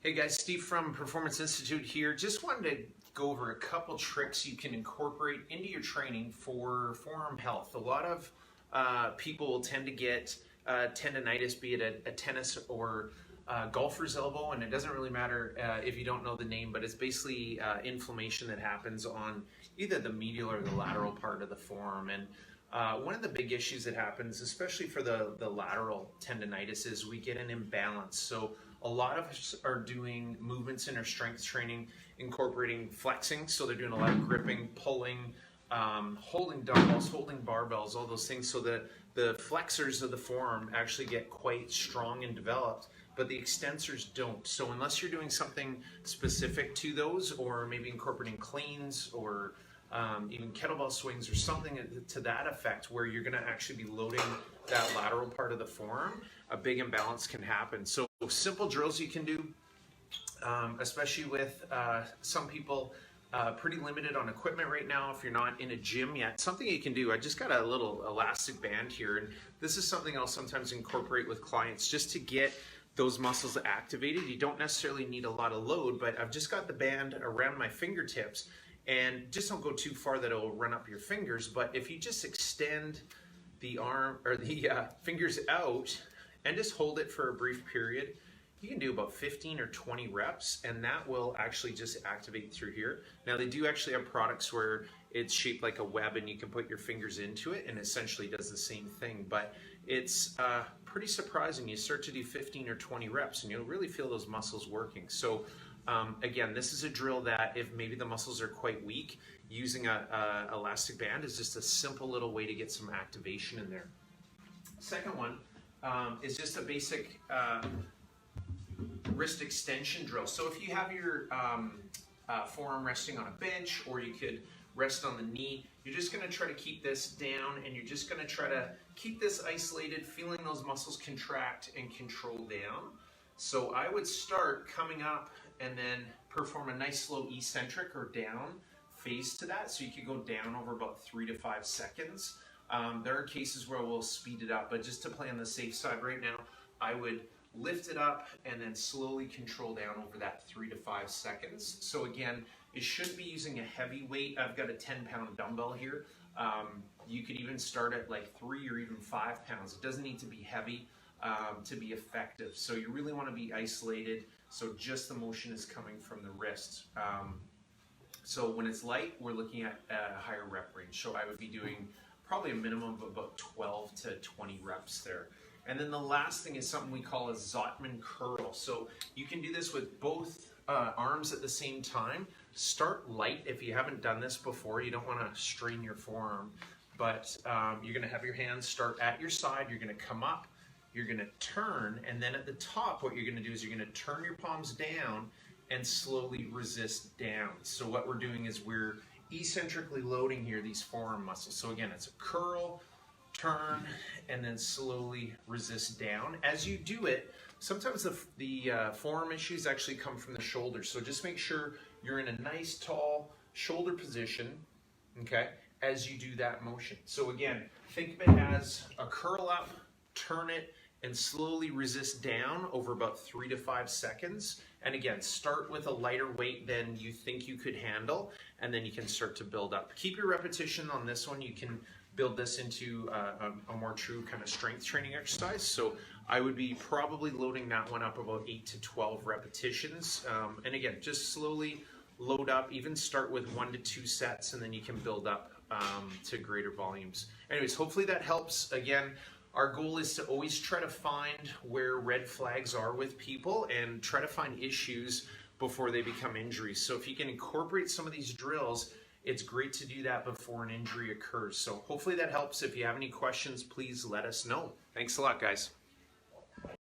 Hey guys, Steve from Performance Institute here. Just wanted to go over a couple tricks you can incorporate into your training for forearm health. A lot of people will tend to get tendonitis, be it a tennis or golfer's elbow, and it doesn't really matter if you don't know the name, but it's basically inflammation that happens on either the medial or the lateral part of the forearm. And one of the big issues that happens, especially for the lateral tendonitis, is we get an imbalance. So a lot of us are doing movements in our strength training, incorporating flexing. So they're doing a lot of gripping, pulling, holding dumbbells, holding barbells, all those things. So that the flexors of the forearm actually get quite strong and developed, but the extensors don't. So unless you're doing something specific to those, or maybe incorporating cleans or even kettlebell swings or something to that effect, where you're going to actually be loading that lateral part of the forearm, a big imbalance can happen. So simple drills you can do, especially with some people pretty limited on equipment right now. If you're not in a gym yet, something you can do, I just got a little elastic band here, and this is something I'll sometimes incorporate with clients just to get those muscles activated. You don't necessarily need a lot of load, but I've just got the band around my fingertips, and just don't go too far that it'll run up your fingers. But if you just extend the arm or the fingers out and just hold it for a brief period, you can do about 15 or 20 reps, and that will actually just activate through here. Now they do actually have products where it's shaped like a web and you can put your fingers into it and essentially does the same thing, but it's pretty surprising. You start to do 15 or 20 reps and you'll really feel those muscles working. So again, this is a drill that if maybe the muscles are quite weak, using a elastic band is just a simple little way to get some activation in there. Second one is just a basic wrist extension drill. So if you have your forearm resting on a bench, or you could rest on the knee, you're just going to try to keep this down, and you're just going to try to keep this isolated, feeling those muscles contract and control down. So I would start coming up and then perform a nice slow eccentric or down phase to that. So you could go down over about 3 to 5 seconds. There are cases where we'll speed it up, but just to play on the safe side right now, I would lift it up and then slowly control down over that 3 to 5 seconds. So again, it should be using a heavy weight. I've got a 10-pound dumbbell here. You could even start at like 3 or even 5 pounds. It doesn't need to be heavy to be effective. So you really want to be isolated, so just the motion is coming from the wrist. So when it's light, we're looking at a higher rep range. So I would be doing probably a minimum of about 12 to 20 reps there. And then the last thing is something we call a Otteman Curl. So you can do this with both arms at the same time. Start light if you haven't done this before. You don't want to strain your forearm, but you're going to have your hands start at your side. You're going to come up, you're going to turn, and then at the top what you're going to do is you're going to turn your palms down and slowly resist down. So what we're doing is we're eccentrically loading here these forearm muscles. So again, it's a curl, turn, and then slowly resist down. As you do it, sometimes the forearm issues actually come from the shoulders. So just make sure you're in a nice tall shoulder position, okay, as you do that motion. So again, think of it as a curl up, turn it, and slowly resist down over about 3 to 5 seconds. And again, start with a lighter weight than you think you could handle, and then you can start to build up. Keep your repetition on this one. You can build this into a more true kind of strength training exercise. So I would be probably loading that one up about 8 to 12 repetitions. And again, just slowly load up, even start with 1 to 2 sets, and then you can build up to greater volumes. Anyways, hopefully that helps. Again, our goal is to always try to find where red flags are with people and try to find issues before they become injuries. So if you can incorporate some of these drills, it's great to do that before an injury occurs. So hopefully that helps. If you have any questions, please let us know. Thanks a lot, guys.